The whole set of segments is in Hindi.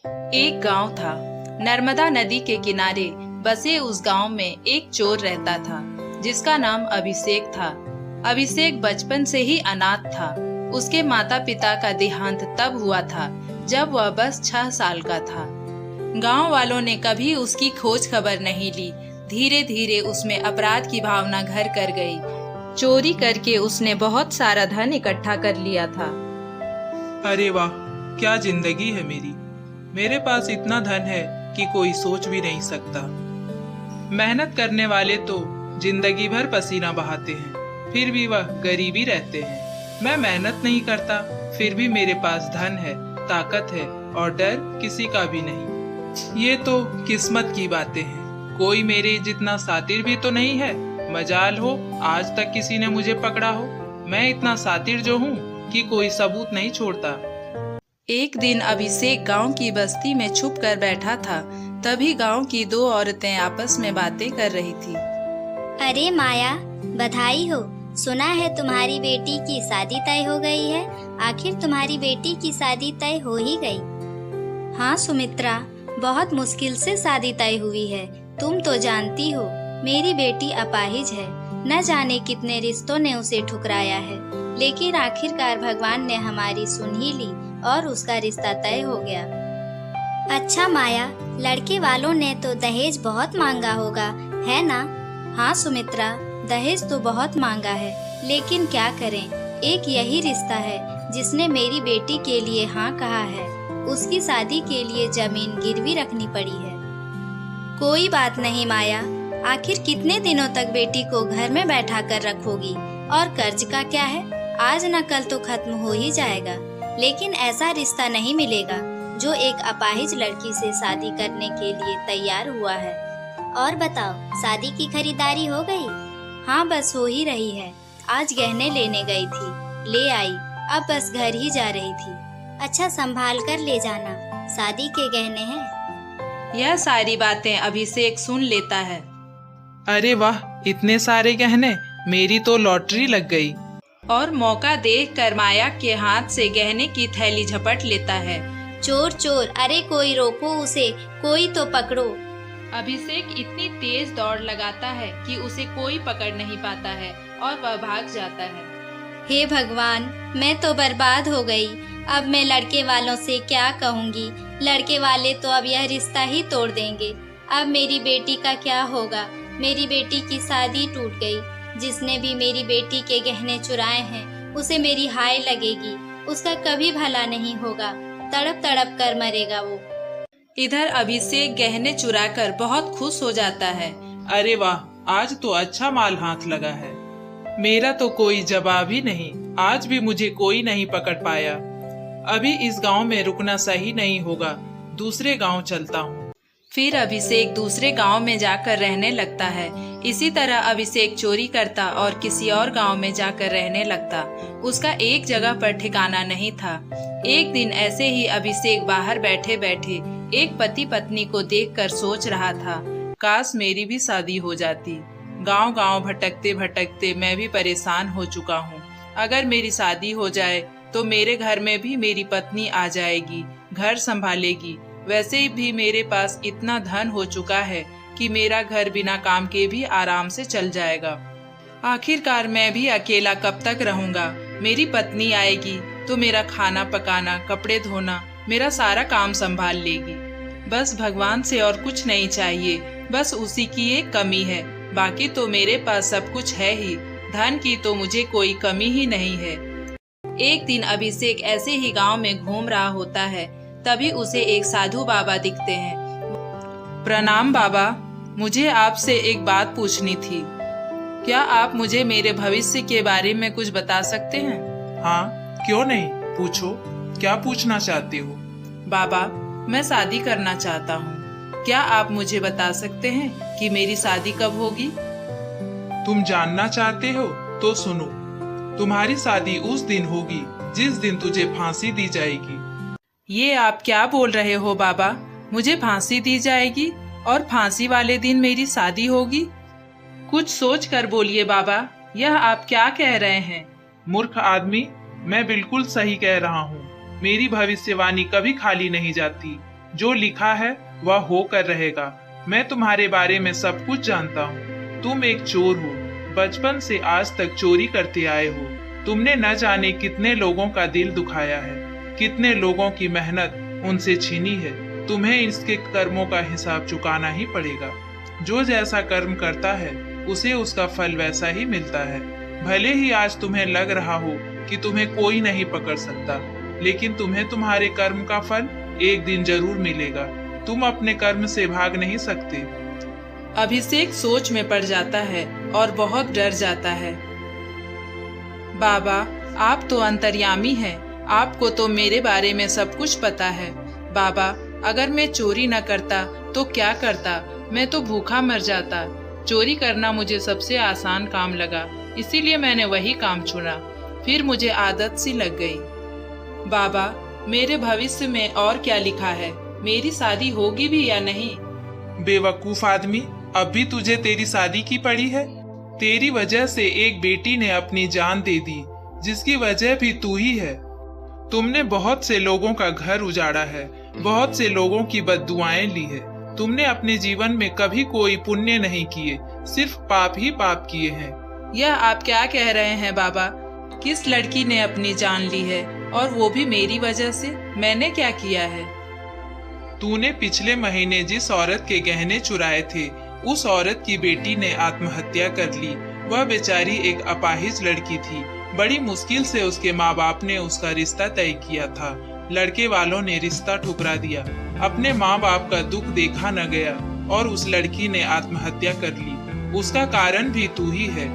एक गांव था। नर्मदा नदी के किनारे बसे उस गांव में एक चोर रहता था जिसका नाम अभिषेक था। अभिषेक बचपन से ही अनाथ था। उसके माता पिता का देहांत तब हुआ था जब वह बस 6 साल का था। गांव वालों ने कभी उसकी खोज खबर नहीं ली। धीरे धीरे उसमें अपराध की भावना घर कर गई। चोरी करके उसने बहुत सारा धन इकट्ठा कर लिया था। अरे वाह, क्या जिंदगी है मेरी। मेरे पास इतना धन है कि कोई सोच भी नहीं सकता। मेहनत करने वाले तो जिंदगी भर पसीना बहाते हैं, फिर भी वह गरीबी रहते हैं। मैं मेहनत नहीं करता, फिर भी मेरे पास धन है, ताकत है और डर किसी का भी नहीं। ये तो किस्मत की बातें हैं। कोई मेरे जितना सातिर भी तो नहीं है। मजाल हो आज तक किसी ने मुझे पकड़ा हो। मैं इतना सातिर जो हूँ कि कोई सबूत नहीं छोड़ता। एक दिन अभिषेक गांव की बस्ती में छुप कर बैठा था। तभी गांव की 2 औरतें आपस में बातें कर रही थी। अरे माया, बधाई हो। सुना है तुम्हारी बेटी की शादी तय हो गई है। आखिर तुम्हारी बेटी की शादी तय हो ही गई। हाँ सुमित्रा, बहुत मुश्किल से शादी तय हुई है। तुम तो जानती हो मेरी बेटी अपाहिज है। न जाने कितने रिश्तों ने उसे ठुकराया है, लेकिन आखिरकार भगवान ने हमारी सुन ही ली और उसका रिश्ता तय हो गया। अच्छा माया, लड़के वालों ने तो दहेज बहुत मांगा होगा, है ना? हाँ सुमित्रा, दहेज तो बहुत मांगा है, लेकिन क्या करें, एक यही रिश्ता है जिसने मेरी बेटी के लिए हाँ कहा है। उसकी शादी के लिए जमीन गिरवी रखनी पड़ी है। कोई बात नहीं माया, आखिर कितने दिनों तक बेटी को घर में बैठा कर रखोगी? और कर्ज का क्या है, आज न कल तो खत्म हो ही जाएगा। लेकिन ऐसा रिश्ता नहीं मिलेगा जो एक अपाहिज लड़की से शादी करने के लिए तैयार हुआ है। और बताओ, शादी की खरीदारी हो गई? हाँ, बस हो ही रही है। आज गहने लेने गई थी, ले आई, अब बस घर ही जा रही थी। अच्छा, संभाल कर ले जाना, शादी के गहने हैं। यह सारी बातें अभिषेक सुन लेता है। अरे वाह, इतने सारे गहने, मेरी तो लॉटरी लग गई। और मौका देखकर माया के हाथ से गहने की थैली झपट लेता है। चोर चोर, अरे कोई रोको उसे, कोई तो पकड़ो। अभिषेक इतनी तेज दौड़ लगाता है कि उसे कोई पकड़ नहीं पाता है और वह भाग जाता है। हे भगवान, मैं तो बर्बाद हो गई। अब मैं लड़के वालों से क्या कहूँगी? लड़के वाले तो अब यह रिश्ता ही तोड़ देंगे। अब मेरी बेटी का क्या होगा? मेरी बेटी की शादी टूट गई। जिसने भी मेरी बेटी के गहने चुराए हैं उसे मेरी हाय लगेगी। उसका कभी भला नहीं होगा, तड़प तड़प कर मरेगा वो। इधर अभिषेक गहने चुराकर बहुत खुश हो जाता है। अरे वाह, आज तो अच्छा माल हाथ लगा है। मेरा तो कोई जवाब ही नहीं। आज भी मुझे कोई नहीं पकड़ पाया। अभी इस गांव में रुकना सही नहीं होगा, दूसरे गांव चलता हूँ। फिर अभिषेक दूसरे गांव में जाकर रहने लगता है। इसी तरह अभिषेक चोरी करता और किसी और गांव में जाकर रहने लगता। उसका एक जगह पर ठिकाना नहीं था। एक दिन ऐसे ही अभिषेक बाहर बैठे बैठे एक पति पत्नी को देखकर सोच रहा था, काश मेरी भी शादी हो जाती। गांव गांव भटकते भटकते मैं भी परेशान हो चुका हूँ। अगर मेरी शादी हो जाए तो मेरे घर में भी मेरी पत्नी आ जाएगी, घर संभालेगी। वैसे भी मेरे पास इतना धन हो चुका है कि मेरा घर बिना काम के भी आराम से चल जाएगा। आखिरकार मैं भी अकेला कब तक रहूंगा? मेरी पत्नी आएगी तो मेरा खाना पकाना, कपड़े धोना, मेरा सारा काम संभाल लेगी। बस भगवान से और कुछ नहीं चाहिए, बस उसी की एक कमी है। बाकी तो मेरे पास सब कुछ है ही। धन की तो मुझे कोई कमी ही नहीं है। एक दिन अभिषेक ऐसे ही गांव में घूम रहा होता है। तभी उसे एक साधु बाबा दिखते हैं। प्रणाम बाबा, मुझे आपसे एक बात पूछनी थी। क्या आप मुझे मेरे भविष्य के बारे में कुछ बता सकते हैं? हाँ, क्यों नहीं, पूछो, क्या पूछना चाहते हो? बाबा, मैं शादी करना चाहता हूँ। क्या आप मुझे बता सकते हैं कि मेरी शादी कब होगी? तुम जानना चाहते हो तो सुनो, तुम्हारी शादी उस दिन होगी जिस दिन तुझे फांसी दी जाएगी। ये आप क्या बोल रहे हो बाबा? मुझे फांसी दी जाएगी और फांसी वाले दिन मेरी शादी होगी? कुछ सोच कर बोलिए बाबा, यह आप क्या कह रहे हैं? मूर्ख आदमी, मैं बिल्कुल सही कह रहा हूँ। मेरी भविष्यवाणी कभी खाली नहीं जाती। जो लिखा है वह होकर रहेगा। मैं तुम्हारे बारे में सब कुछ जानता हूँ। तुम एक चोर हो, बचपन से आज तक चोरी करते आए हो। तुमने न जाने कितने लोगों का दिल दुखाया है, कितने लोगों की मेहनत उनसे छीनी है। तुम्हें इसके कर्मों का हिसाब चुकाना ही पड़ेगा। जो जैसा कर्म करता है उसे उसका फल वैसा ही मिलता है। भले ही आज तुम्हें लग रहा हो कि तुम्हें कोई नहीं पकड़ सकता, लेकिन तुम्हें तुम्हारे कर्म का फल एक दिन जरूर मिलेगा। तुम अपने कर्म से भाग नहीं सकते। अभिषेक सोच में पड़ जाता है और बहुत डर जाता है। बाबा, आप तो अंतर्यामी हैं। आपको तो मेरे बारे में सब कुछ पता है। बाबा, अगर मैं चोरी न करता तो क्या करता? मैं तो भूखा मर जाता। चोरी करना मुझे सबसे आसान काम लगा, इसीलिए मैंने वही काम चुना। फिर मुझे आदत सी लग गई। बाबा, मेरे भविष्य में और क्या लिखा है? मेरी शादी होगी भी या नहीं? बेवकूफ आदमी, अब भी तुझे तेरी शादी की पड़ी है। तेरी वजह से एक बेटी ने अपनी जान दे दी, जिसकी वजह भी तू ही है। तुमने बहुत से लोगों का घर उजाड़ा है, बहुत से लोगों की बद्दुआएं ली है। तुमने अपने जीवन में कभी कोई पुण्य नहीं किए, सिर्फ पाप ही पाप किए हैं। यह आप क्या कह रहे हैं बाबा? किस लड़की ने अपनी जान ली है, और वो भी मेरी वजह से? मैंने क्या किया है? तूने पिछले महीने जिस औरत के गहने चुराए थे, उस औरत की बेटी ने आत्महत्या कर ली। वह बेचारी एक अपाहिज लड़की थी। बड़ी मुश्किल से उसके माँ बाप ने उसका रिश्ता तय किया था। लड़के वालों ने रिश्ता ठुकरा दिया। अपने माँ बाप का दुख देखा न गया और उस लड़की ने आत्महत्या कर ली। उसका कारण भी तू ही है।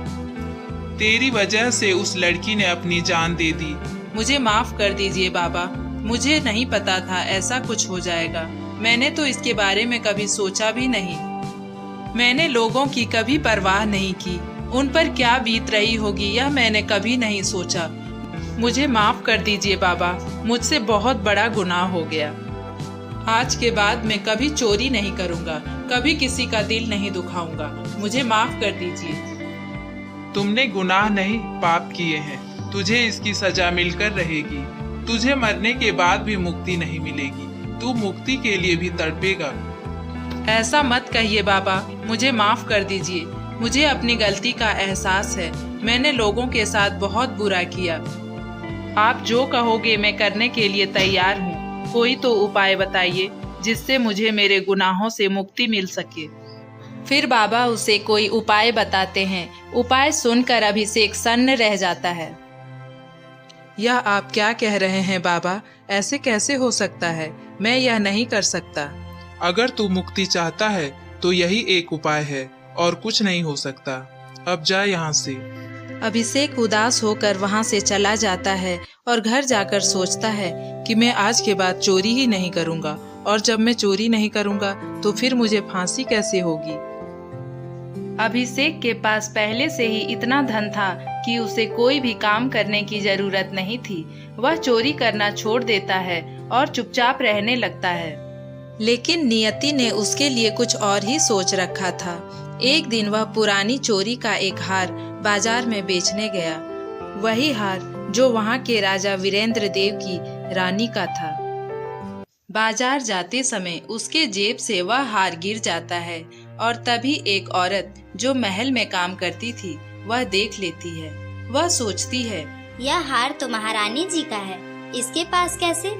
तेरी वजह से उस लड़की ने अपनी जान दे दी। मुझे माफ कर दीजिए बाबा, मुझे नहीं पता था ऐसा कुछ हो जाएगा। मैंने तो इसके बारे में कभी सोचा भी नहीं। मैंने लोगों की कभी परवाह नहीं की। उन पर क्या बीत रही होगी यह मैंने कभी नहीं सोचा। मुझे माफ कर दीजिए बाबा, मुझसे बहुत बड़ा गुनाह हो गया। आज के बाद मैं कभी चोरी नहीं करूंगा, कभी किसी का दिल नहीं दुखाऊंगा। मुझे माफ कर दीजिए। तुमने गुनाह नहीं पाप किए हैं। तुझे इसकी सजा मिलकर रहेगी। तुझे मरने के बाद भी मुक्ति नहीं मिलेगी। तू मुक्ति के लिए भी तड़पेगा। ऐसा मत कहिए बाबा, मुझे माफ कर दीजिए। मुझे अपनी गलती का एहसास है। मैंने लोगों के साथ बहुत बुरा किया। आप जो कहोगे मैं करने के लिए तैयार हूँ। कोई तो उपाय बताइए जिससे मुझे मेरे गुनाहों से मुक्ति मिल सके। फिर बाबा उसे कोई उपाय बताते हैं। उपाय सुनकर अभिषेक सन्न रह जाता है। यह आप क्या कह रहे हैं बाबा? ऐसे कैसे हो सकता है? मैं यह नहीं कर सकता। अगर तू मुक्ति चाहता है तो यही एक उपाय है और कुछ नहीं हो सकता। अब जा यहाँ से। अभिषेक उदास होकर वहाँ से चला जाता है और घर जाकर सोचता है कि मैं आज के बाद चोरी ही नहीं करूँगा, और जब मैं चोरी नहीं करूँगा तो फिर मुझे फांसी कैसे होगी। अभिषेक के पास पहले से ही इतना धन था कि उसे कोई भी काम करने की जरूरत नहीं थी। वह चोरी करना छोड़ देता है और चुपचाप रहने लगता है। लेकिन नियति ने उसके लिए कुछ और ही सोच रखा था। एक दिन वह पुरानी चोरी का एक हार बाजार में बेचने गया। वही हार जो वहाँ के राजा वीरेंद्र देव की रानी का था। बाजार जाते समय उसके जेब से वह हार गिर जाता है और तभी एक औरत जो महल में काम करती थी वह देख लेती है। वह सोचती है, यह हार तो महारानी जी का है, इसके पास कैसे?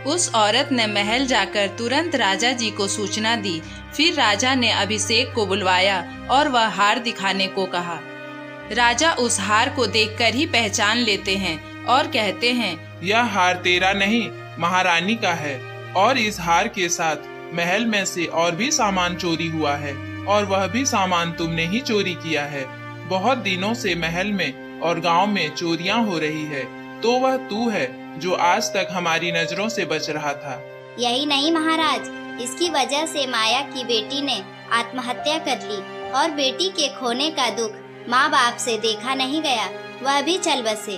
उस औरत ने महल जाकर तुरंत राजा जी को सूचना दी। फिर राजा ने अभिषेक को बुलवाया और वह हार दिखाने को कहा। राजा उस हार को देखकर ही पहचान लेते हैं और कहते हैं, यह हार तेरा नहीं महारानी का है, और इस हार के साथ महल में से और भी सामान चोरी हुआ है, और वह भी सामान तुमने ही चोरी किया है। बहुत दिनों से महल में और गांव में चोरियां हो रही है, तो वह तू है जो आज तक हमारी नजरों से बच रहा था। यही नहीं महाराज, इसकी वजह से माया की बेटी ने आत्महत्या कर ली और बेटी के खोने का दुख माँ बाप से देखा नहीं गया, वह भी चल बसे।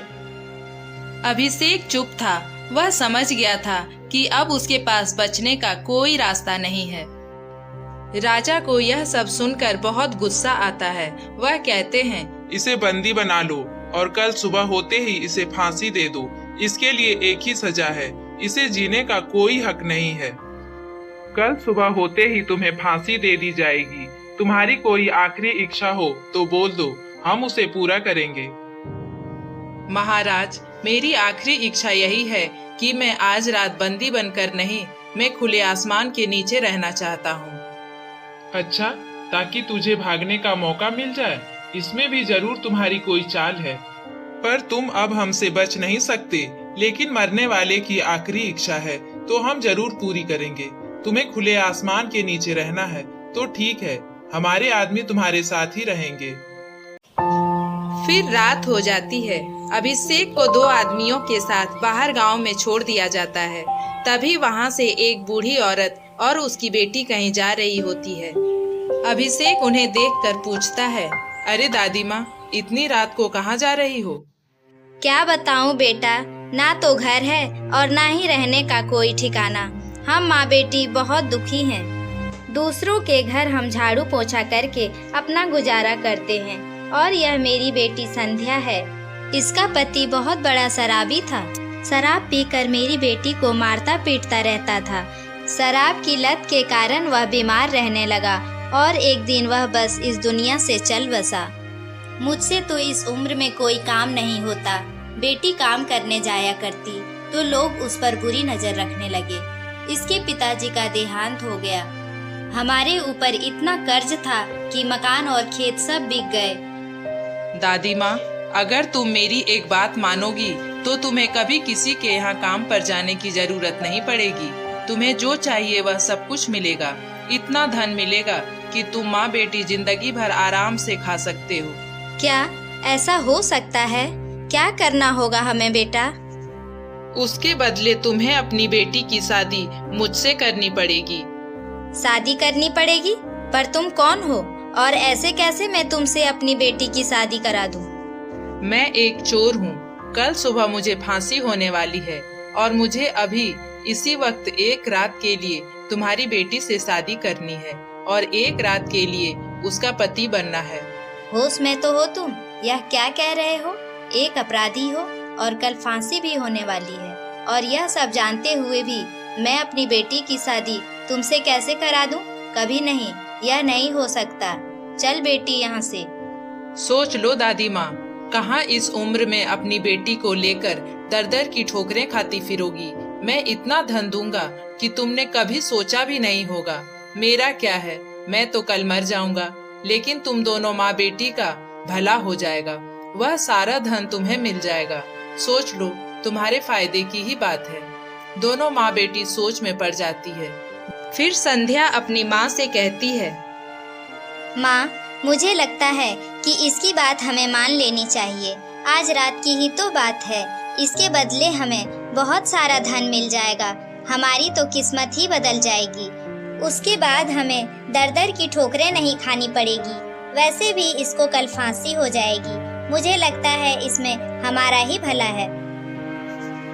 अभिषेक चुप था। वह समझ गया था कि अब उसके पास बचने का कोई रास्ता नहीं है। राजा को यह सब सुनकर बहुत गुस्सा आता है। वह कहते हैं, इसे बंदी बना लो और कल सुबह होते ही इसे फांसी दे दो। इसके लिए एक ही सजा है, इसे जीने का कोई हक नहीं है। कल सुबह होते ही तुम्हें फांसी दे दी जाएगी। तुम्हारी कोई आखिरी इच्छा हो तो बोल दो, हम उसे पूरा करेंगे। महाराज, मेरी आखिरी इच्छा यही है कि मैं आज रात बंदी बनकर नहीं, मैं खुले आसमान के नीचे रहना चाहता हूँ। अच्छा, ताकि तुझे भागने का मौका मिल जाए। इसमें भी जरूर तुम्हारी कोई चाल है। पर तुम अब हमसे बच नहीं सकते। लेकिन मरने वाले की आखिरी इच्छा है तो हम जरूर पूरी करेंगे। तुम्हें खुले आसमान के नीचे रहना है तो ठीक है, हमारे आदमी तुम्हारे साथ ही रहेंगे। फिर रात हो जाती है। अभिषेक को 2 आदमियों के साथ बाहर गांव में छोड़ दिया जाता है। तभी वहां से एक बूढ़ी औरत और उसकी बेटी कहीं जा रही होती है। अभिषेक उन्हें देखकर पूछता है, अरे दादी माँ, इतनी रात को कहाँ जा रही हो? क्या बताऊं बेटा, ना तो घर है और ना ही रहने का कोई ठिकाना। हम माँ बेटी बहुत दुखी हैं। दूसरों के घर हम झाड़ू पोछा करके अपना गुजारा करते हैं। और यह मेरी बेटी संध्या है। इसका पति बहुत बड़ा शराबी था। शराब पीकर मेरी बेटी को मारता पीटता रहता था। शराब की लत के कारण वह बीमार रहने लगा और एक दिन वह बस इस दुनिया से चल बसा। मुझसे तो इस उम्र में कोई काम नहीं होता। बेटी काम करने जाया करती तो लोग उस पर बुरी नजर रखने लगे। इसके पिताजी का देहांत हो गया। हमारे ऊपर इतना कर्ज था कि मकान और खेत सब बिक गए। दादी माँ, अगर तुम मेरी एक बात मानोगी तो तुम्हें कभी किसी के यहाँ काम पर जाने की जरूरत नहीं पड़ेगी। तुम्हें जो चाहिए वह सब कुछ मिलेगा। इतना धन मिलेगा कि तुम माँ बेटी जिंदगी भर आराम से खा सकते हो। क्या ऐसा हो सकता है? क्या करना होगा हमें बेटा? उसके बदले तुम्हें अपनी बेटी की शादी मुझसे करनी पड़ेगी। शादी करनी पड़ेगी? पर तुम कौन हो और ऐसे कैसे मैं तुमसे अपनी बेटी की शादी करा दूं? मैं एक चोर हूँ। कल सुबह मुझे फांसी होने वाली है और मुझे अभी इसी वक्त एक रात के लिए तुम्हारी बेटी से शादी करनी है और एक रात के लिए उसका पति बनना है। होश में तो हो तुम? यह क्या कह रहे हो? एक अपराधी हो और कल फांसी भी होने वाली है, और यह सब जानते हुए भी मैं अपनी बेटी की शादी तुमसे कैसे करा दूं? कभी नहीं, यह नहीं हो सकता। चल बेटी यहाँ से। सोच लो दादी माँ, कहाँ इस उम्र में अपनी बेटी को लेकर दर दर की ठोकरें खाती फिरोगी। मैं इतना धन दूंगा कि तुमने कभी सोचा भी नहीं होगा। मेरा क्या है, मैं तो कल मर जाऊंगा, लेकिन तुम दोनों माँ बेटी का भला हो जाएगा। वह सारा धन तुम्हें मिल जाएगा। सोच लो, तुम्हारे फायदे की ही बात है। दोनों माँ बेटी सोच में पड़ जाती है। फिर संध्या अपनी माँ से कहती है, माँ, मुझे लगता है कि इसकी बात हमें मान लेनी चाहिए। आज रात की ही तो बात है। इसके बदले हमें बहुत सारा धन मिल जाएगा। हमारी तो किस्मत ही बदल जाएगी। उसके बाद हमें दर दर की ठोकरें नहीं खानी पड़ेगी। वैसे भी इसको कल फांसी हो जाएगी। मुझे लगता है इसमें हमारा ही भला है।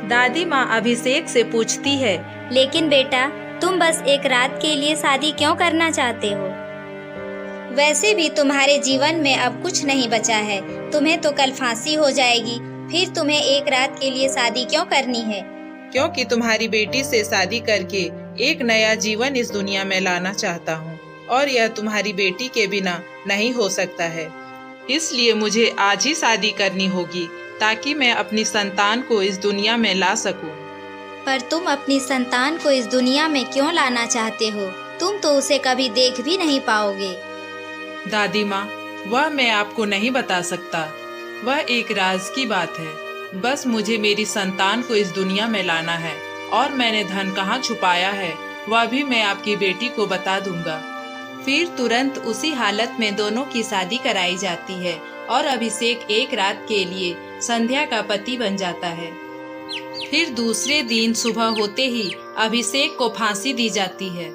दादी माँ अभिषेक से पूछती है, लेकिन बेटा, तुम बस एक रात के लिए शादी क्यों करना चाहते हो? वैसे भी तुम्हारे जीवन में अब कुछ नहीं बचा है। तुम्हें तो कल फांसी हो जाएगी, फिर तुम्हें एक रात के लिए शादी क्यों करनी है? क्योंकि तुम्हारी बेटी से शादी करके एक नया जीवन इस दुनिया में लाना चाहता हूँ, और यह तुम्हारी बेटी के बिना नहीं हो सकता है। इसलिए मुझे आज ही शादी करनी होगी ताकि मैं अपनी संतान को इस दुनिया में ला सकूं। पर तुम अपनी संतान को इस दुनिया में क्यों लाना चाहते हो? तुम तो उसे कभी देख भी नहीं पाओगे। दादी माँ, वह मैं आपको नहीं बता सकता। वह एक राज की बात है। बस मुझे मेरी संतान को इस दुनिया में लाना है, और मैंने धन कहाँ छुपाया है वह भी मैं आपकी बेटी को बता दूंगा। फिर तुरंत उसी हालत में दोनों की शादी कराई जाती है और अभिषेक एक रात के लिए संध्या का पति बन जाता है। फिर दूसरे दिन सुबह होते ही अभिषेक को फांसी दी जाती है।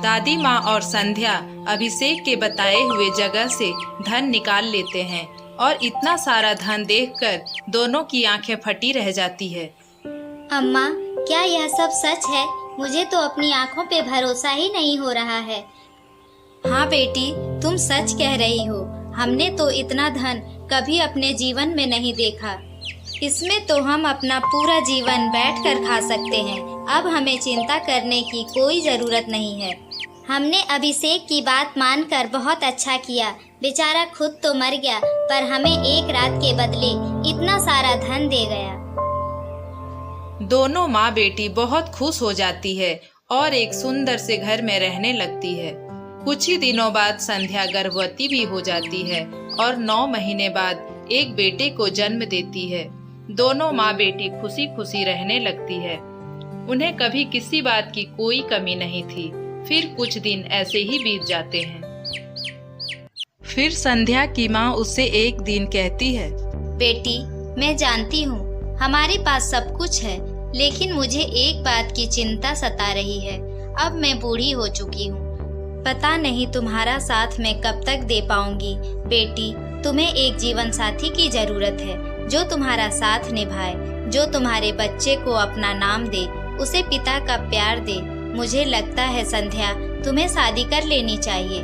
दादी माँ और संध्या अभिषेक के बताए हुए जगह से धन निकाल लेते हैं, और इतना सारा धन देखकर दोनों की आंखें फटी रह जाती है। अम्मा, क्या यह सब सच है? मुझे तो अपनी आंखों पे भरोसा ही नहीं हो रहा है। हाँ बेटी, तुम सच कह रही हो। हमने तो इतना धन कभी अपने जीवन में नहीं देखा। इसमें तो हम अपना पूरा जीवन बैठकर खा सकते हैं। अब हमें चिंता करने की कोई ज़रूरत नहीं है। हमने अभिषेक की बात मानकर बहुत अच्छा किया। बेचारा खुद तो मर गया, पर हमें एक रात के बदले इतना सारा धन दे गया। दोनों माँ बेटी बहुत खुश हो जाती है और एक सुंदर से घर में रहने लगती है। कुछ ही दिनों बाद संध्या गर्भवती भी हो जाती है और 9 महीने बाद एक बेटे को जन्म देती है। दोनों माँ बेटी खुशी खुशी रहने लगती है। उन्हें कभी किसी बात की कोई कमी नहीं थी। फिर कुछ दिन ऐसे ही बीत जाते हैं। फिर संध्या की माँ उससे एक दिन कहती है, बेटी, मैं जानती हूँ हमारे पास सब कुछ है, लेकिन मुझे एक बात की चिंता सता रही है। अब मैं बूढ़ी हो चुकी हूँ, पता नहीं तुम्हारा साथ मैं कब तक दे पाऊंगी। बेटी, तुम्हें एक जीवन साथी की जरूरत है, जो तुम्हारा साथ निभाए, जो तुम्हारे बच्चे को अपना नाम दे, उसे पिता का प्यार दे। मुझे लगता है संध्या, तुम्हें शादी कर लेनी चाहिए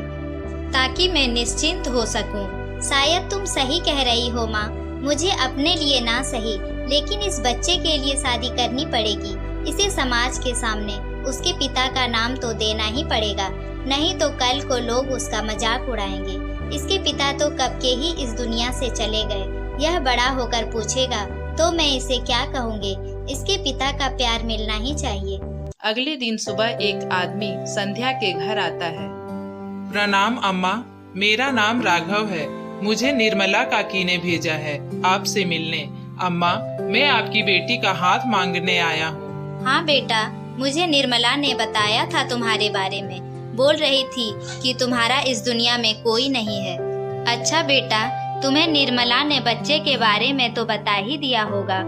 ताकि मैं निश्चिंत हो सकूं। शायद तुम सही कह रही हो माँ, मुझे अपने लिए ना सही, लेकिन इस बच्चे के लिए शादी करनी पड़ेगी। इसे समाज के सामने उसके पिता का नाम तो देना ही पड़ेगा, नहीं तो कल को लोग उसका मजाक उड़ाएंगे। इसके पिता तो कब के ही इस दुनिया से चले गए। यह बड़ा होकर पूछेगा तो मैं इसे क्या कहूँगी। इसके पिता का प्यार मिलना ही चाहिए। अगले दिन सुबह एक आदमी संध्या के घर आता है। प्रणाम अम्मा, मेरा नाम राघव है। मुझे निर्मला काकी ने भेजा है आपसे मिलने। अम्मा, मैं आपकी बेटी का हाथ मांगने आया हूँ। हाँ बेटा, मुझे निर्मला ने बताया था तुम्हारे बारे में। बोल रही थी कि तुम्हारा इस दुनिया में कोई नहीं है। अच्छा बेटा, तुम्हें निर्मला ने बच्चे के बारे में तो बता ही दिया होगा।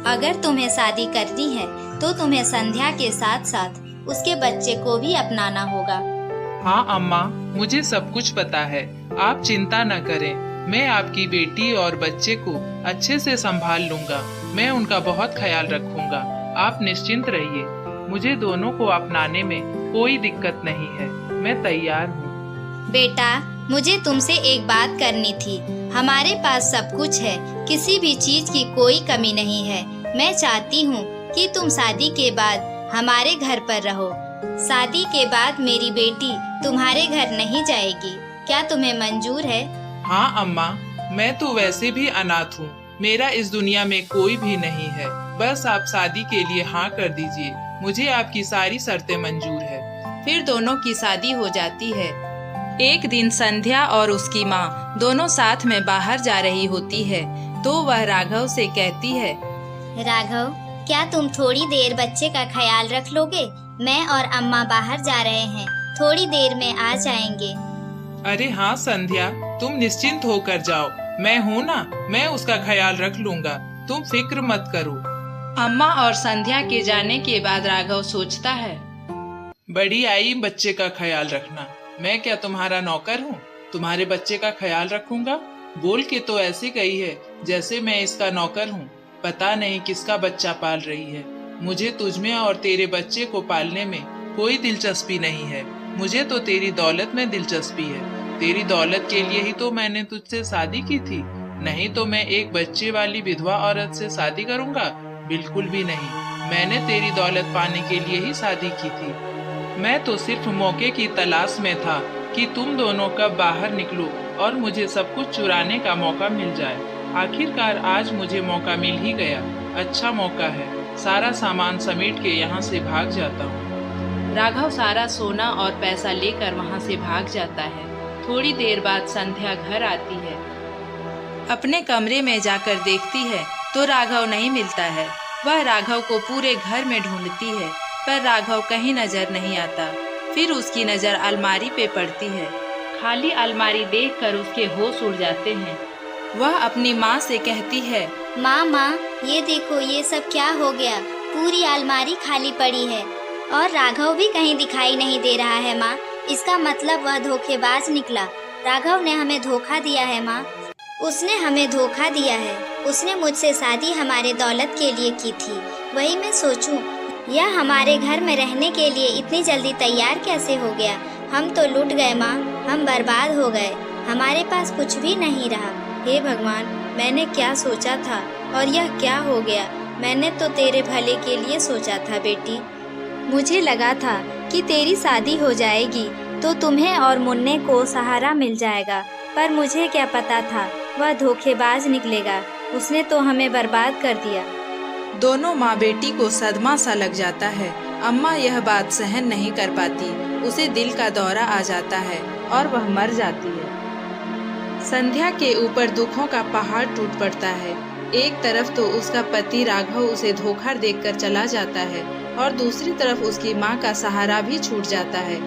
अगर तुम्हें शादी करनी है तो तुम्हें संध्या के साथ साथ उसके बच्चे को भी अपनाना होगा। हाँ अम्मा, मुझे सब कुछ पता है। आप चिंता न करें, मैं आपकी बेटी और बच्चे को अच्छे से संभाल लूंगा। मैं उनका बहुत ख्याल रखूंगा। आप निश्चिंत रहिए, मुझे दोनों को अपनाने में कोई दिक्कत नहीं है। मैं तैयार हूँ। बेटा, मुझे तुमसे एक बात करनी थी। हमारे पास सब कुछ है, किसी भी चीज की कोई कमी नहीं है। मैं चाहती हूँ कि तुम शादी के बाद हमारे घर पर रहो। शादी के बाद मेरी बेटी तुम्हारे घर नहीं जाएगी। क्या तुम्हें मंजूर है? हाँ अम्मा, मैं तो वैसे भी अनाथ हूँ। मेरा इस दुनिया में कोई भी नहीं है। बस आप शादी के लिए हाँ कर दीजिए। मुझे आपकी सारी शर्तें मंजूर है। फिर दोनों की शादी हो जाती है। एक दिन संध्या और उसकी माँ दोनों साथ में बाहर जा रही होती है तो वह राघव से कहती है, राघव, क्या तुम थोड़ी देर बच्चे का ख्याल रख लोगे? मैं और अम्मा बाहर जा रहे हैं, थोड़ी देर में आ जाएंगे। अरे हाँ संध्या, तुम निश्चिंत होकर जाओ। मैं हूँ ना, मैं उसका ख्याल रख लूंगा। तुम फिक्र मत करो। अम्मा और संध्या के जाने के बाद राघव सोचता है, बड़ी आई बच्चे का ख्याल रखना। मैं क्या तुम्हारा नौकर हूँ? तुम्हारे बच्चे का ख्याल रखूंगा? बोल के तो ऐसे गई है जैसे मैं इसका नौकर हूँ। पता नहीं किसका बच्चा पाल रही है। मुझे तुझमें और तेरे बच्चे को पालने में कोई दिलचस्पी नहीं है। मुझे तो तेरी दौलत में दिलचस्पी है। तेरी दौलत के लिए ही तो मैंने तुझसे शादी की थी। नहीं तो मैं एक बच्चे वाली विधवा औरत से शादी करूंगा? बिल्कुल भी नहीं। मैंने तेरी दौलत पाने के लिए ही शादी की थी। मैं तो सिर्फ मौके की तलाश में था कि तुम दोनों कब बाहर निकलो और मुझे सब कुछ चुराने का मौका मिल जाए। आखिरकार आज मुझे मौका मिल ही गया। अच्छा मौका है। सारा सामान समेट के यहाँ से भाग जाता हूँ। राघव सारा सोना और पैसा लेकर वहाँ से भाग जाता है। थोड़ी देर बाद संध्या घर आती है। अपने कमरे में जाकर देखती है तो राघव नहीं मिलता है। वह राघव को पूरे घर में ढूंढती है पर राघव कहीं नजर नहीं आता। फिर उसकी नजर अलमारी पे पड़ती है। खाली अलमारी देखकर उसके होश उड़ जाते हैं। वह अपनी माँ से कहती है, माँ, ये देखो, ये सब क्या हो गया? पूरी अलमारी खाली पड़ी है और राघव भी कहीं दिखाई नहीं दे रहा है माँ। इसका मतलब वह धोखेबाज निकला। राघव ने हमें धोखा दिया है माँ। उसने हमें धोखा दिया है। उसने मुझसे शादी हमारे दौलत के लिए की थी। वही मैं सोचूं, यह हमारे घर में रहने के लिए इतनी जल्दी तैयार कैसे हो गया? हम तो लूट गए माँ, हम बर्बाद हो गए। हमारे पास कुछ भी नहीं रहा। हे भगवान, मैंने क्या सोचा था और यह क्या हो गया? मैंने तो तेरे भले के लिए सोचा था बेटी। मुझे लगा था कि तेरी शादी हो जाएगी तो तुम्हें और मुन्ने को सहारा मिल जाएगा, पर मुझे क्या पता था वह धोखेबाज निकलेगा। उसने तो हमें बर्बाद कर दिया। दोनों माँ बेटी को सदमा सा लग जाता है। अम्मा यह बात सहन नहीं कर पाती, उसे दिल का दौरा आ जाता है और वह मर जाती है। संध्या के ऊपर दुखों का पहाड़ टूट पड़ता है। एक तरफ तो उसका पति राघव उसे धोखा देकर चला जाता है और दूसरी तरफ उसकी माँ का सहारा भी छूट जाता है।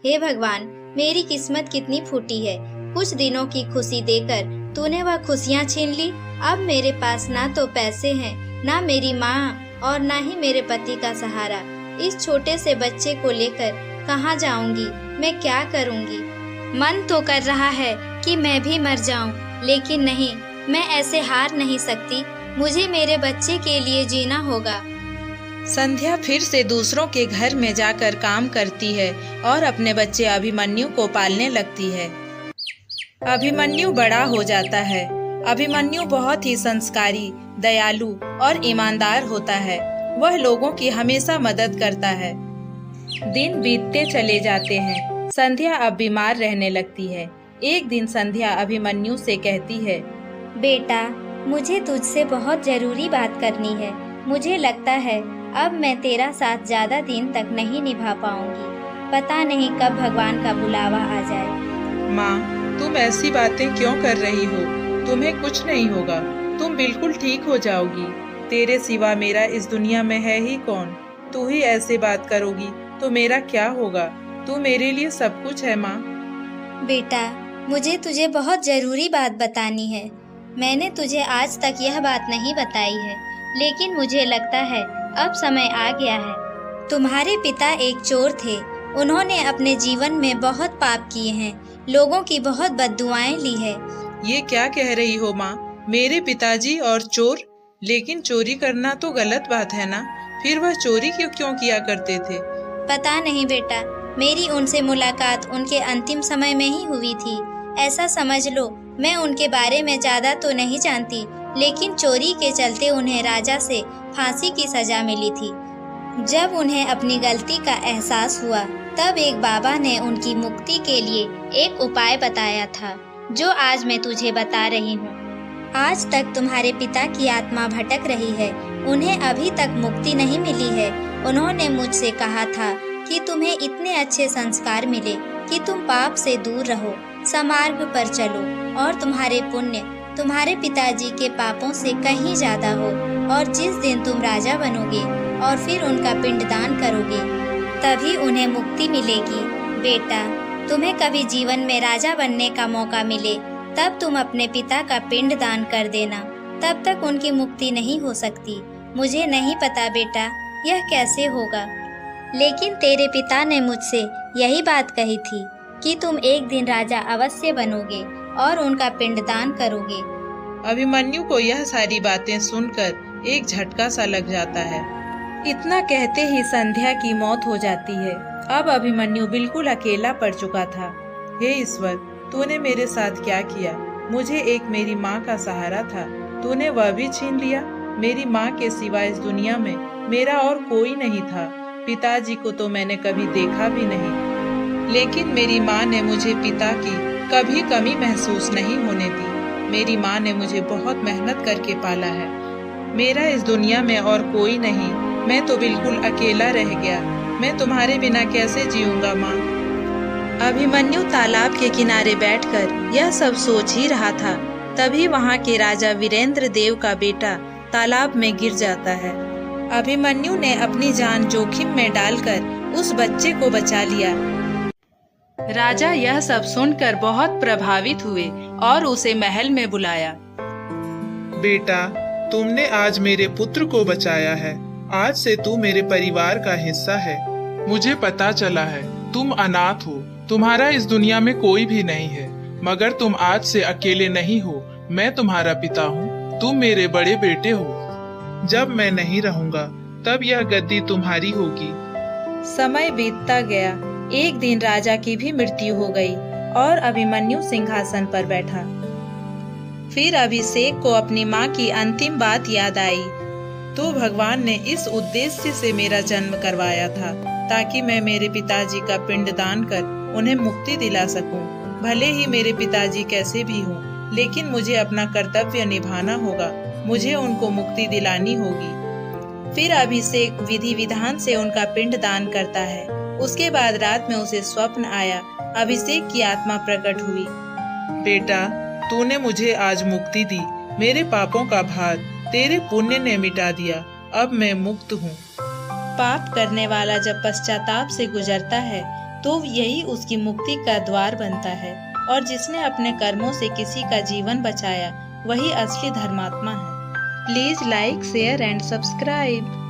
हे भगवान, मेरी किस्मत कितनी फूटी है। कुछ दिनों की खुशी देकर तूने वह खुशियाँ छीन ली। अब मेरे पास ना तो पैसे हैं, ना मेरी माँ और ना ही मेरे पति का सहारा। इस छोटे से बच्चे को लेकर कहाँ जाऊंगी? मैं क्या करूंगी? मन तो कर रहा है कि मैं भी मर जाऊं, लेकिन नहीं, मैं ऐसे हार नहीं सकती। मुझे मेरे बच्चे के लिए जीना होगा। संध्या फिर से दूसरों के घर में जाकर काम करती है और अपने बच्चे अभिमन्यु को पालने लगती है। अभिमन्यु बड़ा हो जाता है। अभिमन्यु बहुत ही संस्कारी, दयालु और ईमानदार होता है। वह लोगों की हमेशा मदद करता है। दिन बीतते चले जाते हैं। संध्या अब बीमार रहने लगती है। एक दिन संध्या अभिमन्यु से कहती है, बेटा, मुझे तुझसे बहुत जरूरी बात करनी है। मुझे लगता है अब मैं तेरा साथ ज्यादा दिन तक नहीं निभा पाऊंगी। पता नहीं कब भगवान का बुलावा आ जाए। माँ, तुम ऐसी बातें क्यों कर रही हो? तुम्हें कुछ नहीं होगा, तुम बिल्कुल ठीक हो जाओगी। तेरे सिवा मेरा इस दुनिया में है ही कौन? तू ही ऐसे बात करोगी तो मेरा क्या होगा? तू मेरे लिए सब कुछ है माँ। बेटा, मुझे तुझे बहुत जरूरी बात बतानी है। मैंने तुझे आज तक यह बात नहीं बताई है, लेकिन मुझे लगता है अब समय आ गया है। तुम्हारे पिता एक चोर थे। उन्होंने अपने जीवन में बहुत पाप किए हैं, लोगों की बहुत बद्दुआएं ली है। ये क्या कह रही हो माँ? मेरे पिताजी और चोर? लेकिन चोरी करना तो गलत बात है ना? फिर वह चोरी क्यों किया करते थे? पता नहीं बेटा, मेरी उनसे मुलाकात उनके अंतिम समय में ही हुई थी। ऐसा समझ लो, मैं उनके बारे में ज्यादा तो नहीं जानती, लेकिन चोरी के चलते उन्हें राजा से फांसी की सजा मिली थी। जब उन्हें अपनी गलती का एहसास हुआ, तब एक बाबा ने उनकी मुक्ति के लिए एक उपाय बताया था, जो आज मैं तुझे बता रही हूँ। आज तक तुम्हारे पिता की आत्मा भटक रही है। उन्हें अभी तक मुक्ति नहीं मिली है। उन्होंने मुझसे कहा था कि तुम्हें इतने अच्छे संस्कार मिले कि तुम पाप से दूर रहो, समार्ग पर चलो और तुम्हारे पुण्य तुम्हारे पिताजी के पापों से कहीं ज्यादा हो। और जिस दिन तुम राजा बनोगे और फिर उनका पिंडदान करोगे, तभी उन्हें मुक्ति मिलेगी। बेटा, तुम्हें कभी जीवन में राजा बनने का मौका मिले, तब तुम अपने पिता का पिंडदान कर देना। तब तक उनकी मुक्ति नहीं हो सकती। मुझे नहीं पता बेटा यह कैसे होगा, लेकिन तेरे पिता ने मुझसे यही बात कही थी कि तुम एक दिन राजा अवश्य बनोगे और उनका पिंडदान करोगे। अभिमन्यु को यह सारी बातें सुनकर एक झटका सा लग जाता है। इतना कहते ही संध्या की मौत हो जाती है। अब अभिमन्यु बिल्कुल अकेला पड़ चुका था। हे ईश्वर, तूने मेरे साथ क्या किया? मुझे एक मेरी माँ का सहारा था, तूने वह भी छीन लिया। मेरी माँ के सिवा इस दुनिया में मेरा और कोई नहीं था। पिताजी को तो मैंने कभी देखा भी नहीं, लेकिन मेरी माँ ने मुझे पिता की कभी कमी महसूस नहीं होने दी। मेरी माँ ने मुझे बहुत मेहनत करके पाला है। मेरा इस दुनिया में और कोई नहीं। मैं तो बिल्कुल अकेला रह गया। मैं तुम्हारे बिना कैसे जीऊंगा माँ? अभिमन्यु तालाब के किनारे बैठकर यह सब सोच ही रहा था। तभी वहाँ के राजा वीरेंद्र देव का बेटा तालाब में गिर जाता है। अभिमन्यु ने अपनी जान जोखिम में डालकर उस बच्चे को बचा लिया। राजा यह सब सुनकर बहुत प्रभावित हुए और उसे महल में बुलाया। बेटा, तुमने आज मेरे पुत्र को बचाया है। आज से तू मेरे परिवार का हिस्सा है। मुझे पता चला है तुम अनाथ हो, तुम्हारा इस दुनिया में कोई भी नहीं है, मगर तुम आज से अकेले नहीं हो। मैं तुम्हारा पिता हूँ, तुम मेरे बड़े बेटे हो। जब मैं नहीं रहूंगा तब यह गद्दी तुम्हारी होगी। समय बीतता गया। एक दिन राजा की भी मृत्यु हो गई और अभिमन्यु सिंहासन पर बैठा। फिर अभिषेक को अपनी माँ की अंतिम बात याद आई। तो भगवान ने इस उद्देश्य से मेरा जन्म करवाया था ताकि मैं मेरे पिताजी का पिंडदान कर उन्हें मुक्ति दिला सकूं। भले ही मेरे पिताजी कैसे भी हों, लेकिन मुझे अपना कर्तव्य निभाना होगा। मुझे उनको मुक्ति दिलानी होगी। फिर अभिषेक विधि विधान से उनका पिंडदान करता है। उसके बाद रात में उसे स्वप्न आया। अभिषेक की आत्मा प्रकट हुई। बेटा, तूने मुझे आज मुक्ति दी। मेरे पापों का भार तेरे पुण्य ने मिटा दिया। अब मैं मुक्त हूँ। पाप करने वाला जब पश्चाताप से गुजरता है तो यही उसकी मुक्ति का द्वार बनता है, और जिसने अपने कर्मों से किसी का जीवन बचाया वही असली धर्मात्मा है। Please like, share and subscribe.